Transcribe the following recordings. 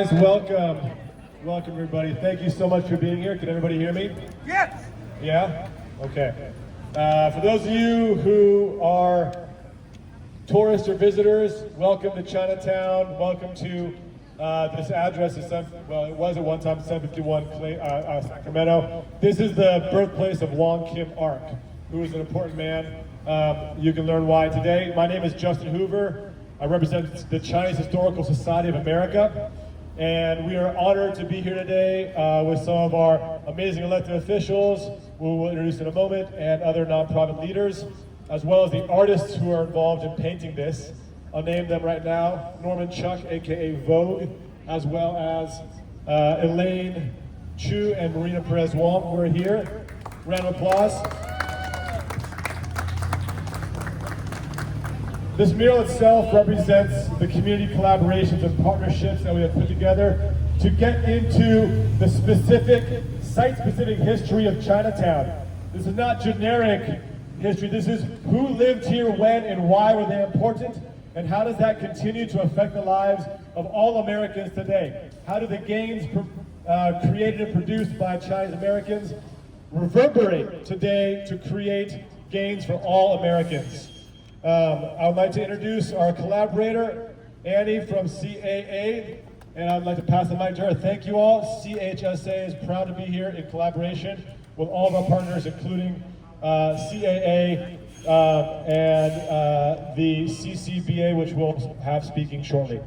Welcome everybody. Thank you so much for being here. Can everybody hear me? Yes! Yeah? Okay. For those of you who are tourists or visitors, welcome to Chinatown. Welcome to this address. It was at one time 751 Sacramento. This is the birthplace of Wong Kim Ark, who is an important man. You can learn why today. My name is Justin Hoover. I represent the Chinese Historical Society of America. And we are honored to be here today with some of our amazing elected officials, who we'll introduce in a moment, and other nonprofit leaders, as well as the artists who are involved in painting this. I'll name them right now: Norman Chuck, aka Vogue, as well as Elaine Chu and Marina Perez-Wong, who are here. Round of applause. This mural itself represents the community collaborations and partnerships that we have put together to get into the specific, site-specific history of Chinatown. This is not generic history. This is who lived here, when, and why were they important, and how does that continue to affect the lives of all Americans today? How do the gains created and produced by Chinese Americans reverberate today to create gains for all Americans? I would like to introduce our collaborator, Annie from CAA, and I'd like to pass the mic to her. Thank you all. CHSA is proud to be here in collaboration with all of our partners, including CAA and the CCBA, which we'll have speaking shortly.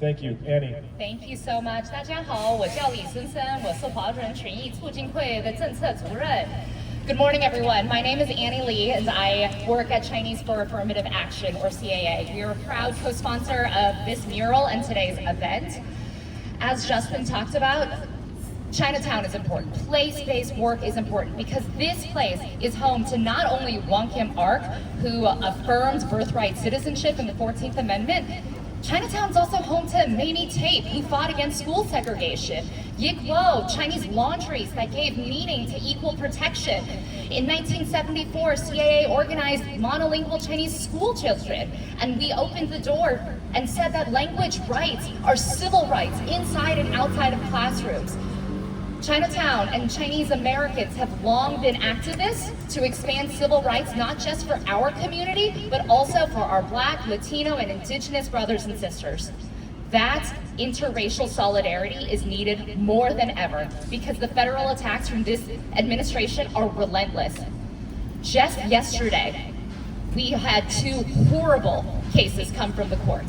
Thank you, Annie. Thank you so much. 大家好，我叫李森森，我是华人权益促进会的政策主任。Good morning, everyone. My name is Annie Lee, and I work at Chinese for Affirmative Action, or CAA. We are a proud co-sponsor of this mural and today's event. As Justin talked about, Chinatown is important. Place-based work is important because this place is home to not only Wong Kim Ark, who affirmed birthright citizenship in the 14th Amendment. Chinatown's also home to Mamie Tate, who fought against school segregation. Yik Wo, Chinese laundries that gave meaning to equal protection. In 1974, CAA organized monolingual Chinese school children, and we opened the door and said that language rights are civil rights inside and outside of classrooms. Chinatown and Chinese Americans have long been activists to expand civil rights, not just for our community, but also for our Black, Latino, and Indigenous brothers and sisters. That interracial solidarity is needed more than ever because the federal attacks from this administration are relentless. Just yesterday, we had 2 horrible cases come from the court.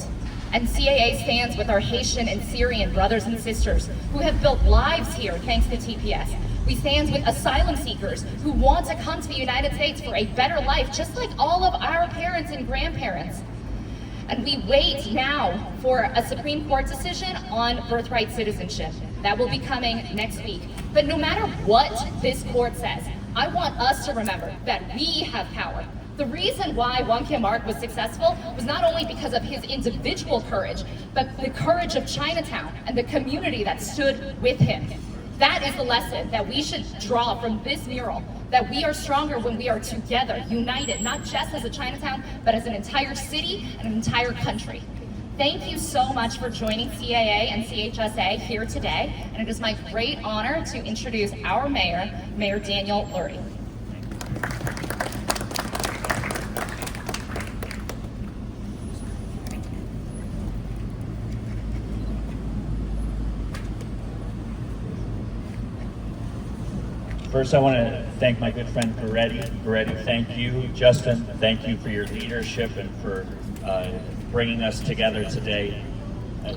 And CAA stands with our Haitian and Syrian brothers and sisters who have built lives here thanks to TPS. We stand with asylum seekers who want to come to the United States for a better life, just like all of our parents and grandparents. And we wait now for a Supreme Court decision on birthright citizenship. That will be coming next week. But no matter what this court says, I want us to remember that we have power. The reason why Wong Kim Ark was successful was not only because of his individual courage, but the courage of Chinatown and the community that stood with him. That is the lesson that we should draw from this mural, that we are stronger when we are together, united, not just as a Chinatown, but as an entire city and an entire country. Thank you so much for joining CAA and CHSA here today, and it is my great honor to introduce our mayor, Mayor Daniel Lurie. First, I want to thank my good friend Peretti, thank you. Justin, thank you for your leadership and for bringing us together today.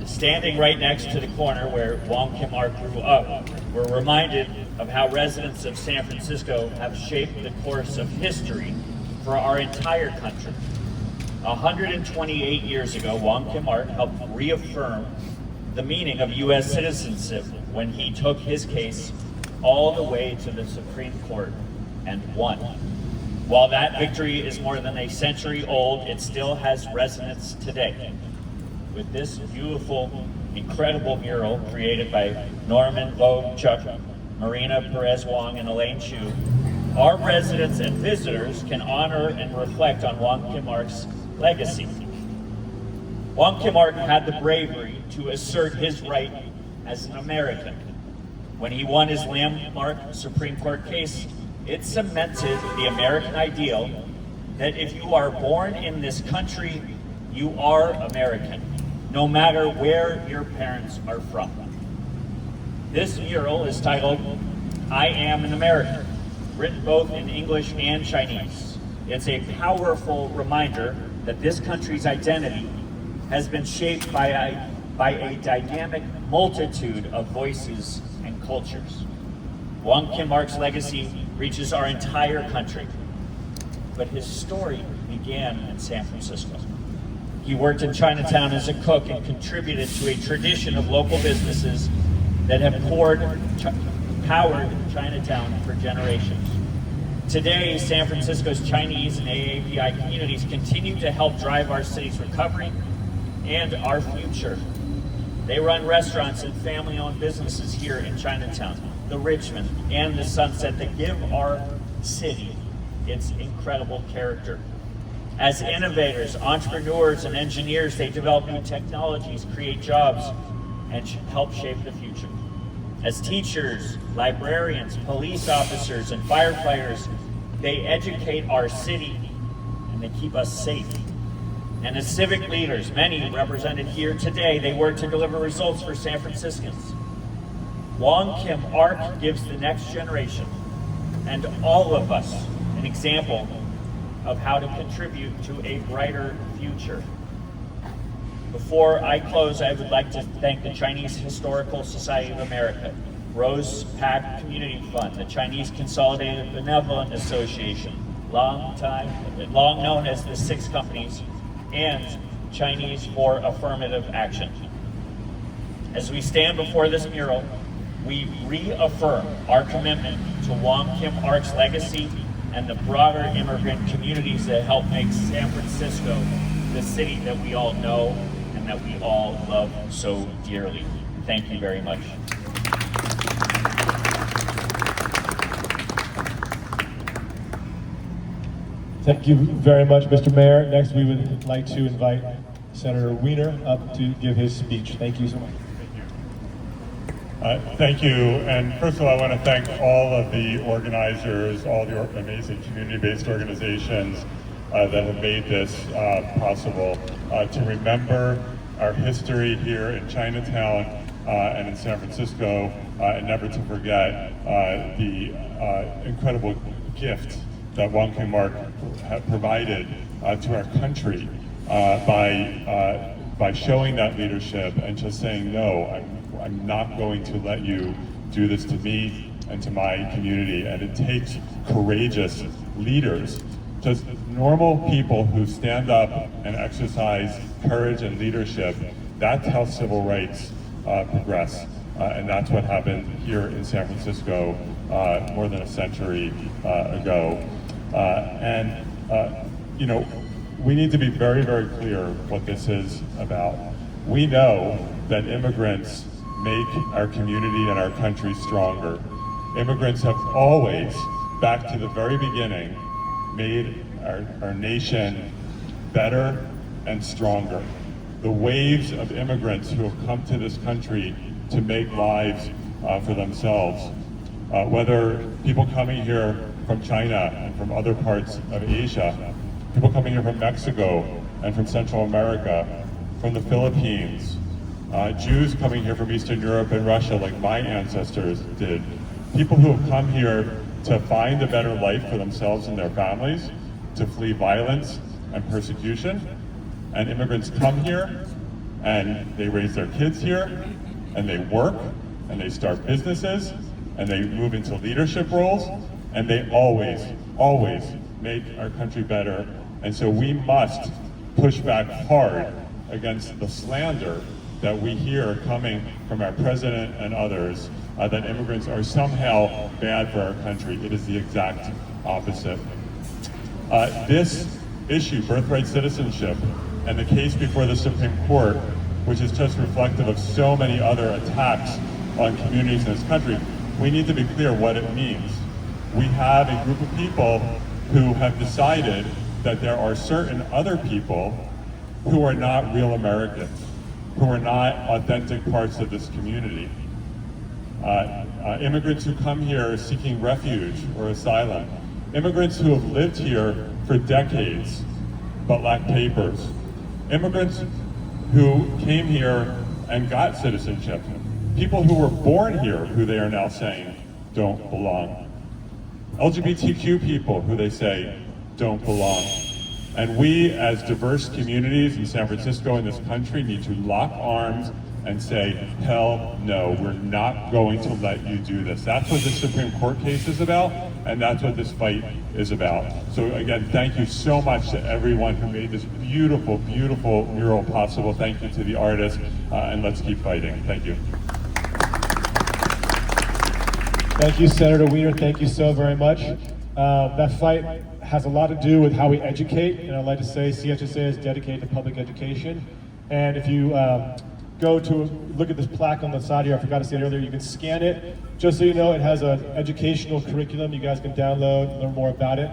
Standing right next to the corner where Wong Kim Ark grew up, we're reminded of how residents of San Francisco have shaped the course of history for our entire country. 128 years ago, Wong Kim Ark helped reaffirm the meaning of U.S. citizenship when he took his case all the way to the Supreme Court and won. While that victory is more than a century old, it still has resonance today. With this beautiful, incredible mural created by Norman, Vogue, Chuck, Marina, Perez-Wong, and Elaine Chu, our residents and visitors can honor and reflect on Wong Kim Ark's legacy. Wong Kim Ark had the bravery to assert his right as an American. When he won his landmark Supreme Court case, it cemented the American ideal that if you are born in this country, you are American, no matter where your parents are from. This mural is titled, "I Am an American," written both in English and Chinese. It's a powerful reminder that this country's identity has been shaped by a dynamic multitude of voices and cultures. Wong Kim Ark's legacy reaches our entire country, but his story began in San Francisco. He worked in Chinatown as a cook and contributed to a tradition of local businesses that have powered Chinatown for generations. Today, San Francisco's Chinese and AAPI communities continue to help drive our city's recovery and our future. They run restaurants and family-owned businesses here in Chinatown, the Richmond, and the Sunset that give our city its incredible character. As innovators, entrepreneurs, and engineers, they develop new technologies, create jobs, and help shape the future. As teachers, librarians, police officers, and firefighters, they educate our city and they keep us safe. And as civic leaders, many represented here today, they work to deliver results for San Franciscans. Wong Kim Ark gives the next generation and all of us an example of how to contribute to a brighter future. Before I close, I would like to thank the Chinese Historical Society of America, Rose Pack Community Fund, the Chinese Consolidated Benevolent Association, long known as the Six Companies, and Chinese for Affirmative Action. As we stand before this mural, we reaffirm our commitment to Wong Kim Ark's legacy and the broader immigrant communities that help make San Francisco the city that we all know and that we all love so dearly. Thank you very much. Thank you very much, Mr. Mayor. Next, we would like to invite Senator Wiener up to give his speech. Thank you so much. Thank you, and first of all, I want to thank all of the organizers, all the amazing community-based organizations that have made this possible. To remember our history here in Chinatown and in San Francisco, and never to forget the incredible gift that Wong Kim Ark provided to our country by showing that leadership and just saying, no, I'm not going to let you do this to me and to my community. And it takes courageous leaders, just normal people who stand up and exercise courage and leadership. That's how civil rights progress. And that's what happened here in San Francisco more than a century ago. You know, we need to be very, very clear what this is about. We know that immigrants make our community and our country stronger. Immigrants have always, back to the very beginning, made our nation better and stronger. The waves of immigrants who have come to this country to make lives for themselves, whether people coming here from China and from other parts of Asia, people coming here from Mexico and from Central America, from the Philippines, Jews coming here from Eastern Europe and Russia like my ancestors did, people who have come here to find a better life for themselves and their families, to flee violence and persecution. And immigrants come here and they raise their kids here and they work and they start businesses and they move into leadership roles, and they always, always make our country better. And so we must push back hard against the slander that we hear coming from our president and others, that immigrants are somehow bad for our country. It is the exact opposite. This issue, birthright citizenship, and the case before the Supreme Court, which is just reflective of so many other attacks on communities in this country, we need to be clear what it means. We have a group of people who have decided that there are certain other people who are not real Americans. who are not authentic parts of this community. Immigrants who come here seeking refuge or asylum. Immigrants who have lived here for decades but lack papers. Immigrants who came here and got citizenship. People who were born here who they are now saying don't belong. LGBTQ people who they say don't belong. And we, as diverse communities in San Francisco and this country, need to lock arms and say, hell no, we're not going to let you do this. That's what the Supreme Court case is about, and that's what this fight is about. So again, thank you so much to everyone who made this beautiful, beautiful mural possible. Thank you to the artists, and let's keep fighting. Thank you. Thank you, Senator Wiener. Thank you so very much. That fight has a lot to do with how we educate, and I'd like to say CHSA is dedicated to public education. And if you go to look at this plaque on the side here, I forgot to say it earlier, you can scan it. Just so you know, it has an educational curriculum you guys can download, learn more about it.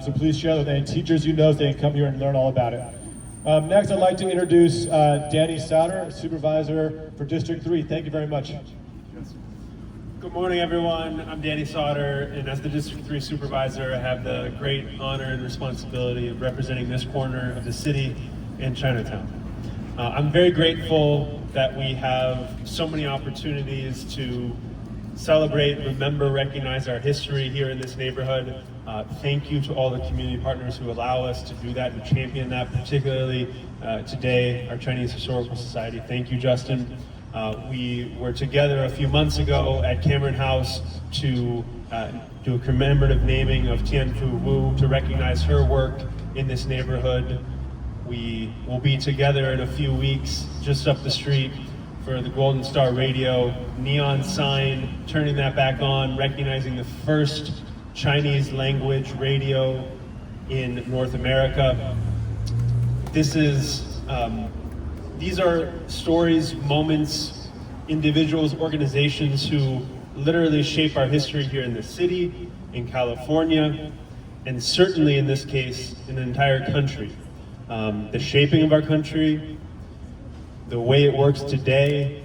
So please share with any teachers you know so they can come here and learn all about it. Next, I'd like to introduce Danny Sauter, Supervisor for District 3. Thank you very much. Good morning, everyone. I'm Danny Sauter, and as the District 3 Supervisor, I have the great honor and responsibility of representing this corner of the city in Chinatown. I'm very grateful that we have so many opportunities to celebrate, remember, recognize our history here in this neighborhood. Thank you to all the community partners who allow us to do that, who champion that, particularly today, our Chinese Historical Society. Thank you, Justin. We were together a few months ago at Cameron House to do a commemorative naming of Tianfu Wu to recognize her work in this neighborhood. We will be together in a few weeks just up the street for the Golden Star Radio neon sign, turning that back on, recognizing the first Chinese language radio in North America. This is these are stories, moments, individuals, organizations who literally shape our history here in the city, in California, and certainly in this case, in the entire country. The shaping of our country, the way it works today,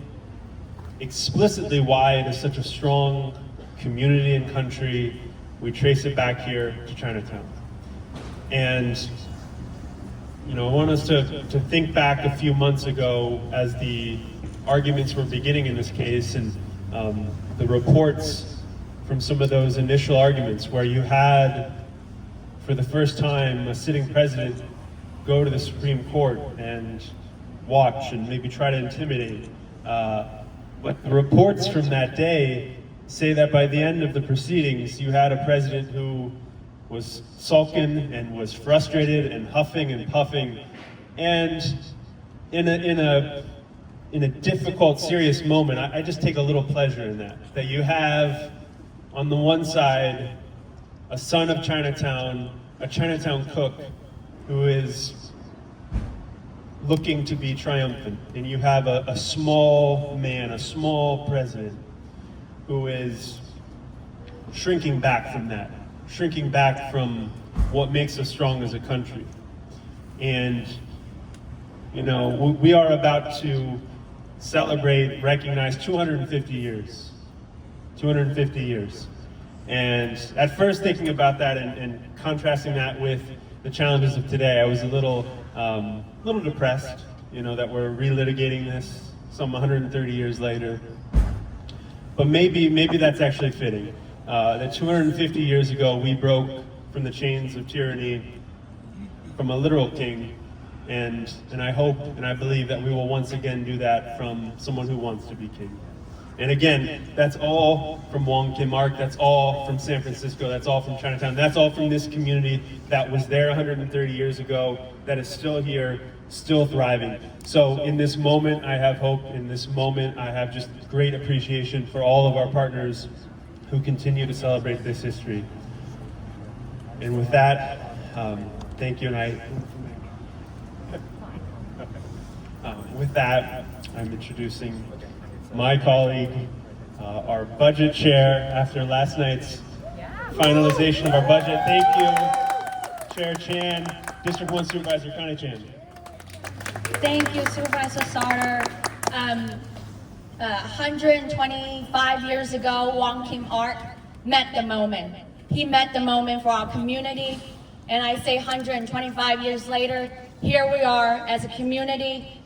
explicitly why it is such a strong community and country. We trace it back here to Chinatown. And I want us to think back a few months ago as the arguments were beginning in this case, and the reports from some of those initial arguments where you had, for the first time, a sitting president go to the Supreme Court and watch and maybe try to intimidate. But the reports from that day say that by the end of the proceedings, you had a president who was sulking and was frustrated and huffing and puffing, and in a difficult, serious moment, I just take a little pleasure in that you have on the one side a son of Chinatown, a Chinatown cook who is looking to be triumphant, and you have a small man, a small president who is shrinking back from that, shrinking back from what makes us strong as a country. And we are about to celebrate, recognize 250 years. 250 years. And at first, thinking about that and contrasting that with the challenges of today, I was a little depressed, that we're relitigating this some 130 years later. But maybe that's actually fitting. That 250 years ago, we broke from the chains of tyranny from a literal king, and I hope and I believe that we will once again do that from someone who wants to be king. And again, that's all from Wong Kim Ark, that's all from San Francisco, that's all from Chinatown, that's all from this community that was there 130 years ago, that is still here, still thriving. So in this moment, I have hope. In this moment, I have just great appreciation for all of our partners who continue to celebrate this history. And with that, thank you. And with that, I'm introducing my colleague, our budget chair, after last night's finalization of our budget. Thank you, Chair Chan, District 1 Supervisor Connie Chan. Thank you, Supervisor Sauter. 125 years ago, Wong Kim Ark met the moment. He met the moment for our community. And I say 125 years later, here we are as a community,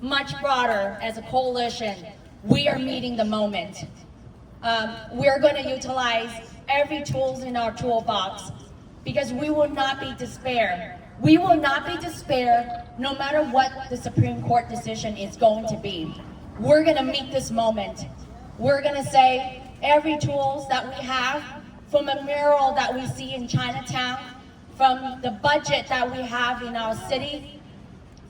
much broader as a coalition. We are meeting the moment. We're going to utilize every tool in our toolbox because we will not be despair. We will not be despair no matter what the Supreme Court decision is going to be. We're going to meet this moment. We're going to say every tool that we have, from a mural that we see in Chinatown, from the budget that we have in our city,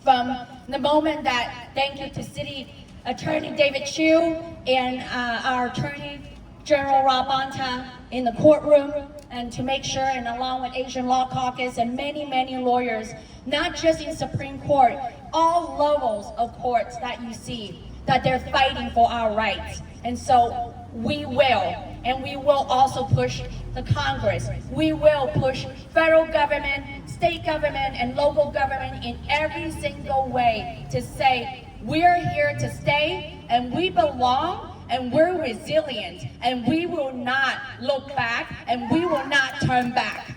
from the moment that, thank you to City Attorney David Chu and our Attorney General Rob Bonta in the courtroom, and to make sure, and along with Asian Law Caucus and many, many lawyers, not just in Supreme Court, all levels of courts that you see, that they're fighting for our rights. And so we will, and we will also push the Congress. We will push federal government, state government, and local government in every single way to say, we're here to stay, and we belong, and we're resilient, and we will not look back, and we will not turn back.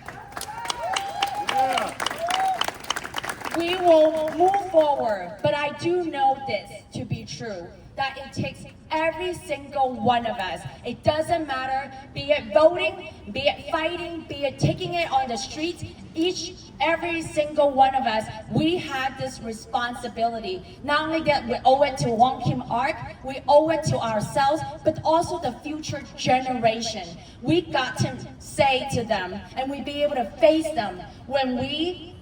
We will move forward, but I do know this to be true, that it takes every single one of us. It doesn't matter, be it voting, be it fighting, be it taking it on the streets, every single one of us, we have this responsibility. Not only that we owe it to Wong Kim Ark, we owe it to ourselves, but also the future generation. We got to say to them, and we be able to face them when we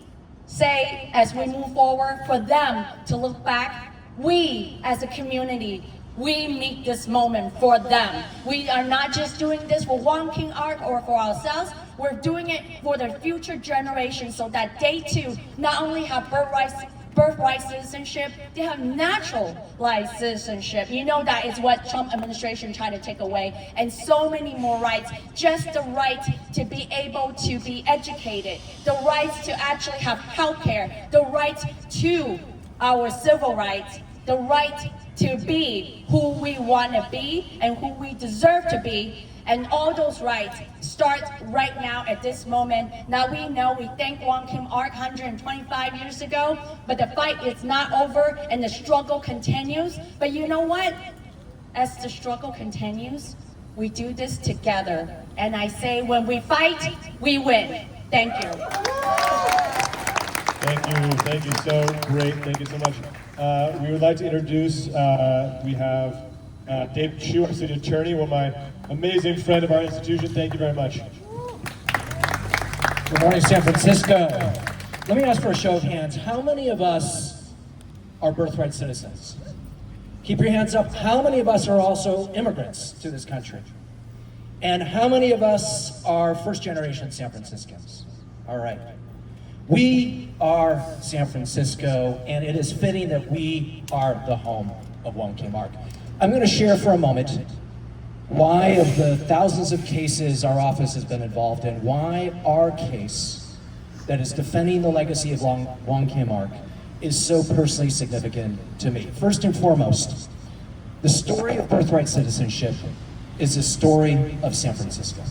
say, as we move forward, for them to look back. We, as a community, we meet this moment for them. We are not just doing this for Wong Kim Ark or for ourselves, we're doing it for the future generations so that they too not only have birthright citizenship, they have naturalized citizenship. You know that is what Trump administration tried to take away, and so many more rights. Just the right to be able to be educated, the rights to actually have health care, the right to our civil rights, the right to be who we want to be and who we deserve to be. And all those rights start right now at this moment. Now we know we thank Wong Kim Ark 125 years ago, but the fight is not over and the struggle continues. But you know what? As the struggle continues, we do this together. And I say when we fight, we win. Thank you. Thank you so great. Thank you so much. We would like to introduce, we have David Chu, our city attorney, one of my amazing friend of our institution. Thank you very much. Good morning, San Francisco. Let me ask for a show of hands. How many of us are birthright citizens? Keep your hands up. How many of us are also immigrants to this country? And how many of us are first-generation San Franciscans? All right. We are San Francisco, and it is fitting that we are the home of Wong Kim Ark. I'm going to share for a moment why, of the thousands of cases our office has been involved in, why our case that is defending the legacy of Wong Kim Ark is so personally significant to me. First and foremost, the story of birthright citizenship is the story of San Francisco.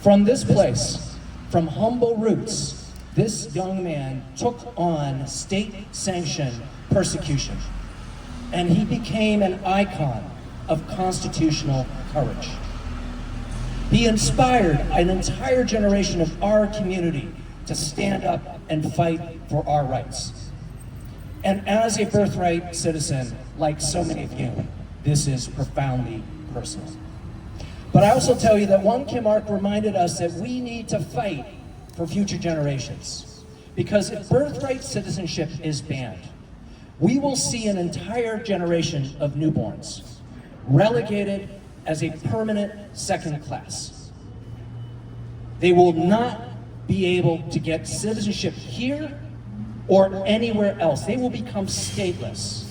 From this place, from humble roots, this young man took on state-sanctioned persecution, and he became an icon of constitutional courage. He inspired an entire generation of our community to stand up and fight for our rights. And as a birthright citizen, like so many of you, this is profoundly personal. But I also tell you that Wong Kim Ark reminded us that we need to fight for future generations. Because if birthright citizenship is banned, we will see an entire generation of newborns relegated as a permanent second class. They will not be able to get citizenship here or anywhere else. They will become stateless.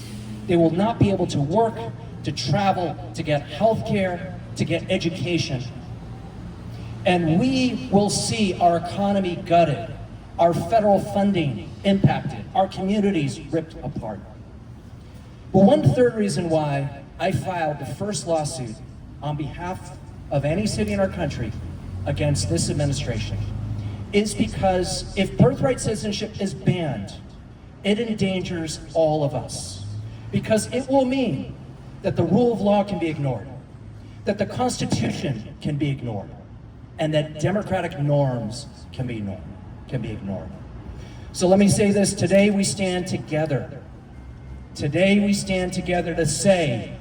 They will not be able to work, to travel, to get health care, to get education. And we will see our economy gutted, our federal funding impacted, our communities ripped apart. But one third reason why I filed the first lawsuit on behalf of any city in our country against this administration is because if birthright citizenship is banned, it endangers all of us. Because it will mean that the rule of law can be ignored, that the Constitution can be ignored, and that democratic norms can be ignored. So let me say this, today we stand together. Today we stand together to say,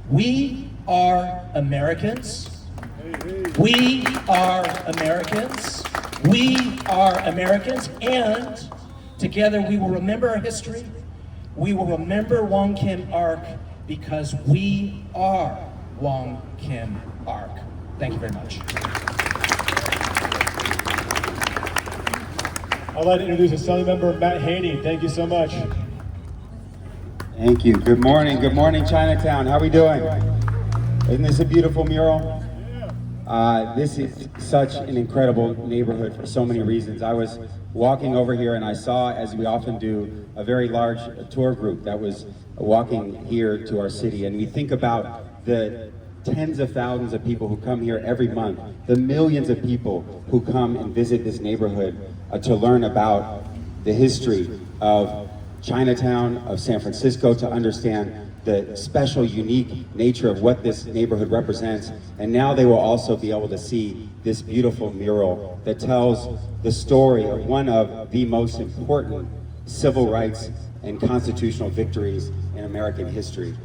we are Americans. We are Americans. We are Americans, and together we will remember our history. We will remember Wong Kim Ark because we are Wong Kim Ark. Thank you very much. I'd like to introduce Assembly Member Matt Haney. Thank you so much. Thank you. Good morning, Chinatown. How are we doing? Isn't this a beautiful mural? This is such an incredible neighborhood for so many reasons. I was walking over here and I saw, as we often do, a very large tour group that was walking here to our city. And we think about the tens of thousands of people who come here every month, the millions of people who come and visit this neighborhood to learn about the history of Chinatown, of San Francisco, to understand the special, unique nature of what this neighborhood represents. And now they will also be able to see this beautiful mural that tells the story of one of the most important civil rights and constitutional victories in American history.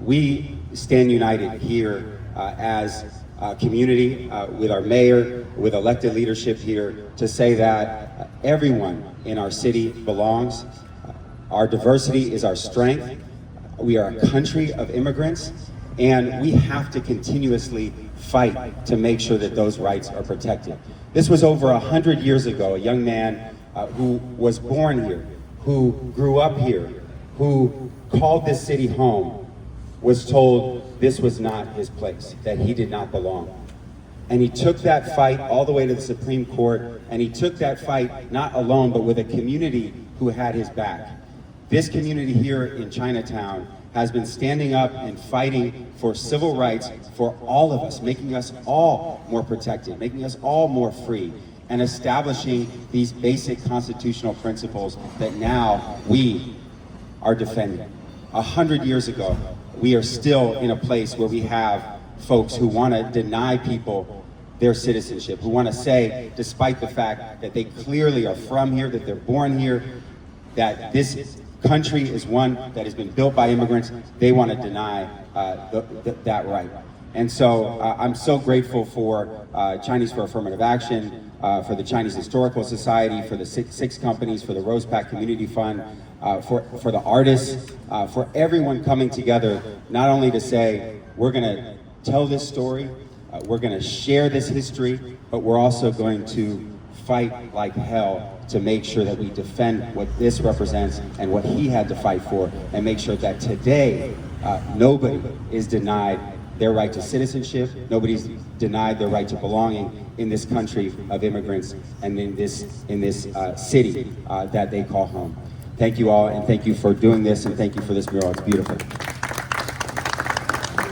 We stand united here as a community, with our mayor, with elected leadership here, to say that everyone in our city belongs. Our diversity is our strength. We are a country of immigrants, and we have to continuously fight to make sure that those rights are protected. This was over 100 years ago, a young man who was born here, who grew up here, who called this city home, was told this was not his place, that he did not belong. And he took that fight all the way to the Supreme Court, and he took that fight not alone, but with a community who had his back. This community here in Chinatown has been standing up and fighting for civil rights for all of us, making us all more protected, making us all more free, and establishing these basic constitutional principles that now we are defending. 100 years ago, we are still in a place where we have folks who want to deny people their citizenship, who want to say, despite the fact that they clearly are from here, that they're born here, that this country is one that has been built by immigrants, they want to deny that right. And so I'm so grateful for Chinese for Affirmative Action, for the Chinese Historical Society, for the six companies, for the Rose Pack Community Fund, for the artists, for everyone coming together, not only to say, we're going to tell this story, we're going to share this history, but we're also going to fight like hell to make sure that we defend what this represents and what he had to fight for, and make sure that today nobody is denied their right to citizenship, nobody's denied their right to belonging in this country of immigrants and in this city that they call home. Thank you all, and thank you for doing this, and thank you for this mural. It's beautiful.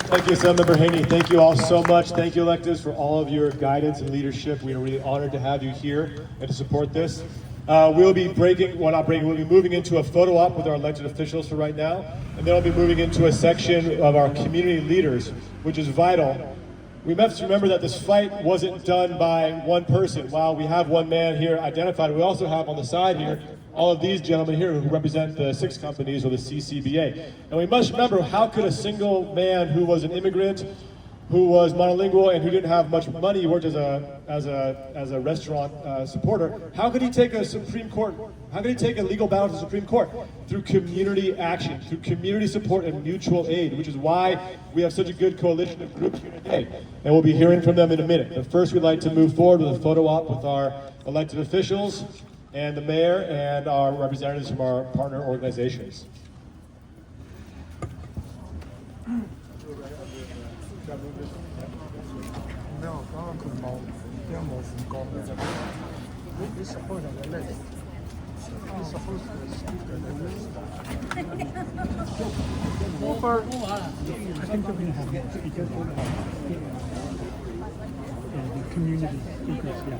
Thank you, Assemblymember Haney. Thank you all so much. Thank you, electeds, for all of your guidance and leadership. We are really honored to have you here and to support this. We'll be moving into a photo op with our elected officials for right now, and then we'll be moving into a section of our community leaders, which is vital. We must remember that this fight wasn't done by one person. While we have one man here identified, we also have on the side here all of these gentlemen here who represent the six companies or the CCBA. And we must remember, how could a single man who was an immigrant, who was monolingual, and who didn't have much money, he worked as a restaurant supporter, how could he take a Supreme Court, how could he take a legal battle to the Supreme Court? Through community action, through community support and mutual aid, which is why we have such a good coalition of groups here today. And we'll be hearing from them in a minute. But first, we'd like to move forward with a photo op with our elected officials and the mayor and our representatives from our partner organizations. I think they're going to have speakers for the community speakers, yeah.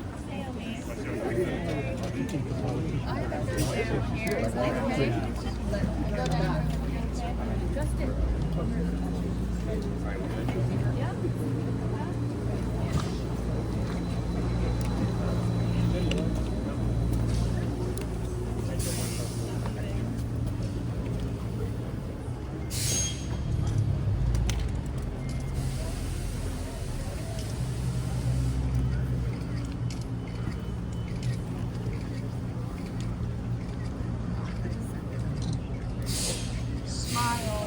Smile.